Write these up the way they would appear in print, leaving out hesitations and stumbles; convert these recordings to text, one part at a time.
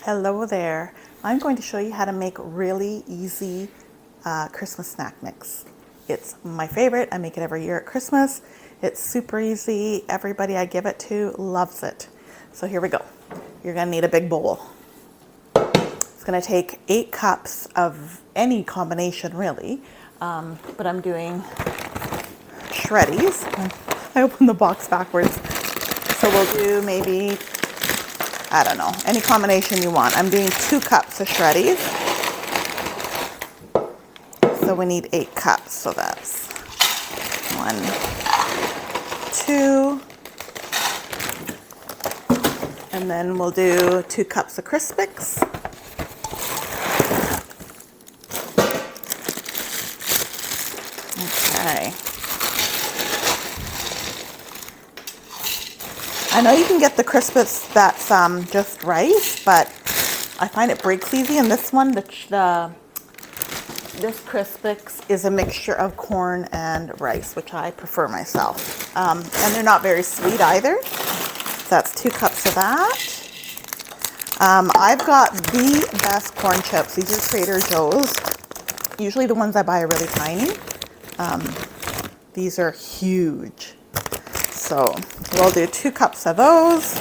Hello there. I'm going to show you how to make really easy Christmas snack mix. It's my favorite. I make it every year at Christmas. It's super easy. Everybody I give it to loves it. So here we go. You're going to need a big bowl. It's going to take 8 cups of any combination really, but I'm doing shreddies. I opened the box backwards. So we'll do maybe, I don't know, any combination you want. I'm doing 2 cups of shreddies. So we need 8 cups. So that's 1, 2, and then we'll do 2 cups of Crispix. Okay. I know you can get the Crispix that's just rice, but I find it breaks easy. And this one, this Crispix is a mixture of corn and rice, which I prefer myself. And they're not very sweet either. So that's 2 cups of that. I've got the best corn chips. These are Trader Joe's. Usually the ones I buy are really tiny. These are huge. So we'll do 2 cups of those.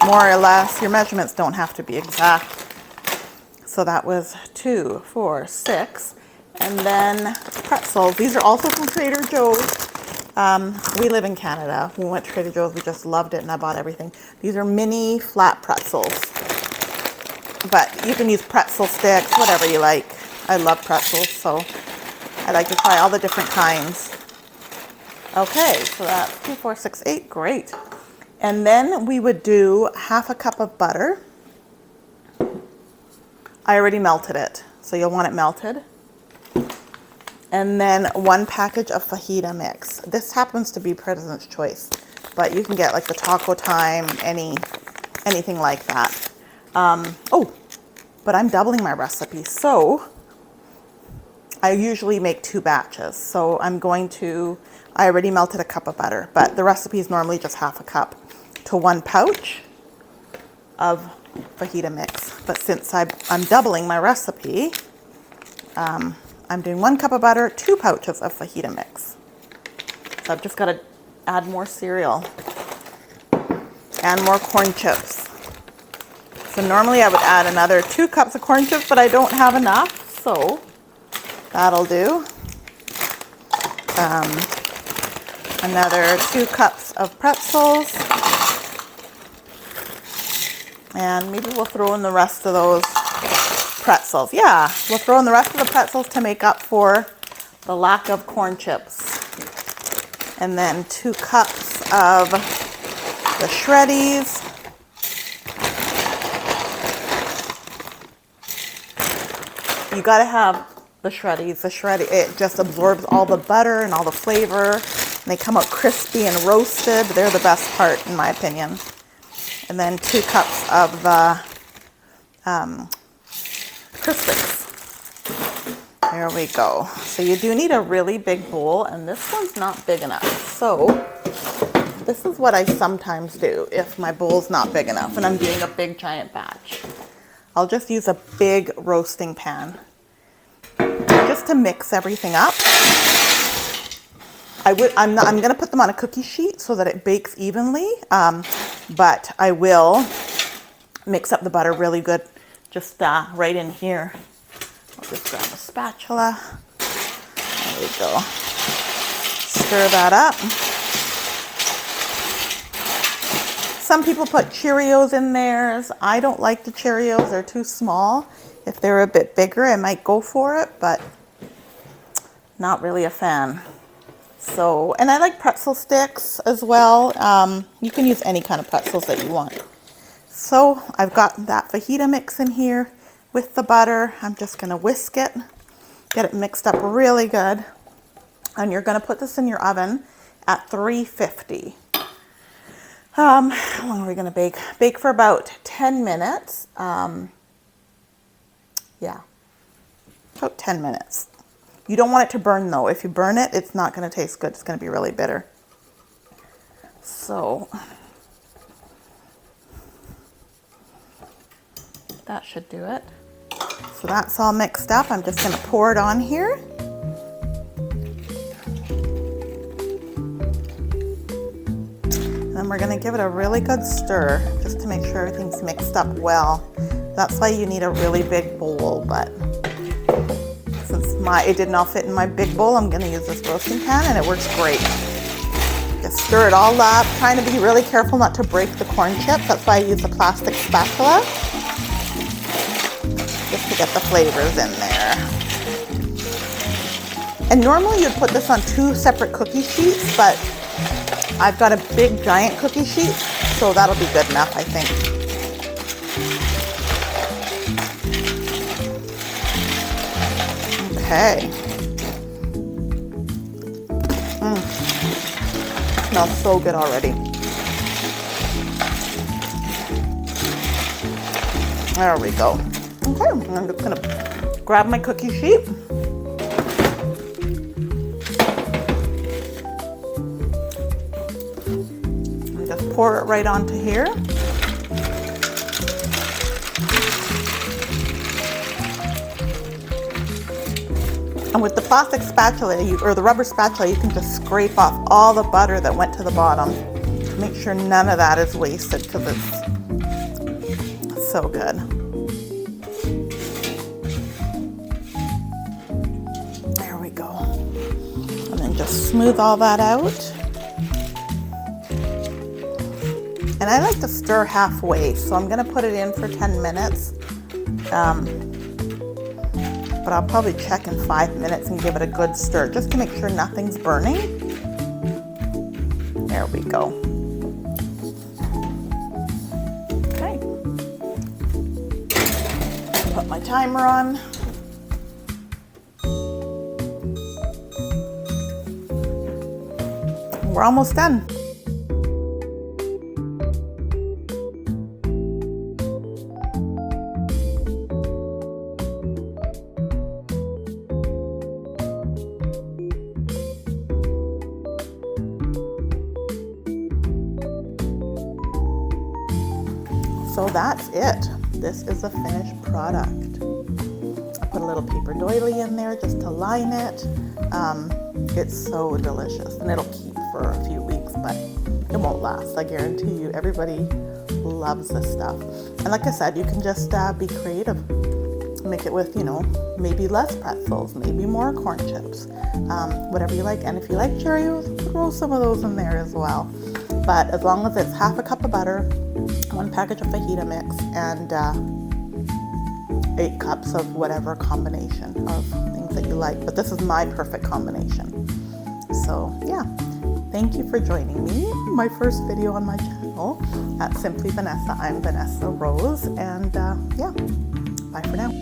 More or less, your measurements don't have to be exact. So that was 2, 4, 6. And then pretzels. These are also from Trader Joe's. We live in Canada. When we went to Trader Joe's, we just loved it and I bought everything. These are mini flat pretzels. But you can use pretzel sticks, whatever you like. I love pretzels, so I like to try all the different kinds. Okay, so that's 2, 4, 6, 8, great. And then we would do 1/2 cup of butter. I already melted it, so you'll want it melted. And then 1 package of fajita mix. This happens to be President's Choice, but you can get like the Taco Time, anything like that. But I'm doubling my recipe, so I usually make 2 batches. So I already melted a cup of butter, but the recipe is normally just 1/2 cup to 1 pouch of fajita mix. But since I'm doubling my recipe, I'm doing 1 cup of butter, 2 pouches of fajita mix. So I've just got to add more cereal and more corn chips. So normally I would add another 2 cups of corn chips, but I don't have enough, so that'll do. Another 2 cups of pretzels. And maybe we'll throw in the rest of those pretzels. Yeah, we'll throw in the rest of the pretzels to make up for the lack of corn chips. And then 2 cups of the shreddies. You gotta have the shreddies. It just absorbs all the butter and all the flavor. And they come out crispy and roasted. They're the best part, in my opinion. And then 2 cups of the Crispix. There we go. So you do need a really big bowl, and this one's not big enough. So this is what I sometimes do if my bowl's not big enough and I'm doing a big giant batch. I'll just use a big roasting pan just to mix everything up. I'm going to put them on a cookie sheet so that it bakes evenly, but I will mix up the butter really good just right in here. I'll just grab a spatula. There we go. Stir that up. Some people put Cheerios in theirs. I don't like the Cheerios. They're too small. If they're a bit bigger, I might go for it, but not really a fan. So, and I like pretzel sticks as well. You can use any kind of pretzels that you want. So I've got that fajita mix in here with the butter. I'm just going to whisk it, get it mixed up really good. And you're going to put this in your oven at 350. How long are we going to bake? Bake for about 10 minutes. Yeah, about 10 minutes. You don't want it to burn though. If you burn it, it's not going to taste good. It's going to be really bitter. So That should do it. So that's all mixed up. I'm just gonna pour it on here. And then we're gonna give it a really good stir just to make sure everything's mixed up well. That's why you need a really big bowl, but since it did not fit in my big bowl, I'm gonna use this roasting pan and it works great. Just stir it all up, trying to be really careful not to break the corn chips. That's why I use a plastic spatula, just to get the flavors in there. And normally you'd put this on 2 separate cookie sheets, but I've got a big giant cookie sheet, so that'll be good enough, I think. Okay. Smells so good already. There we go. Okay, I'm just gonna grab my cookie sheet. And just pour it right onto here. And with the plastic spatula, or the rubber spatula, you can just scrape off all the butter that went to the bottom. Make sure none of that is wasted because it's so good. There we go. And then just smooth all that out. And I like to stir halfway, so I'm gonna put it in for 10 minutes. But I'll probably check in 5 minutes and give it a good stir just to make sure nothing's burning. There we go. Okay. Put my timer on. We're almost done. So that's it. This is a finished product. I put a little paper doily in there just to line it. It's so delicious and it'll keep for a few weeks, but it won't last. I guarantee you, everybody loves this stuff. And like I said, you can just be creative. Make it with, maybe less pretzels, maybe more corn chips, whatever you like. And if you like Cheerios, throw some of those in there as well. But as long as it's half a cup of butter, 1 package of fajita mix, and 8 cups of whatever combination of things that you like. But this is my perfect combination. So yeah, thank you for joining me. My first video on my channel at Simply Vanessa. I'm Vanessa Rose, and yeah, bye for now.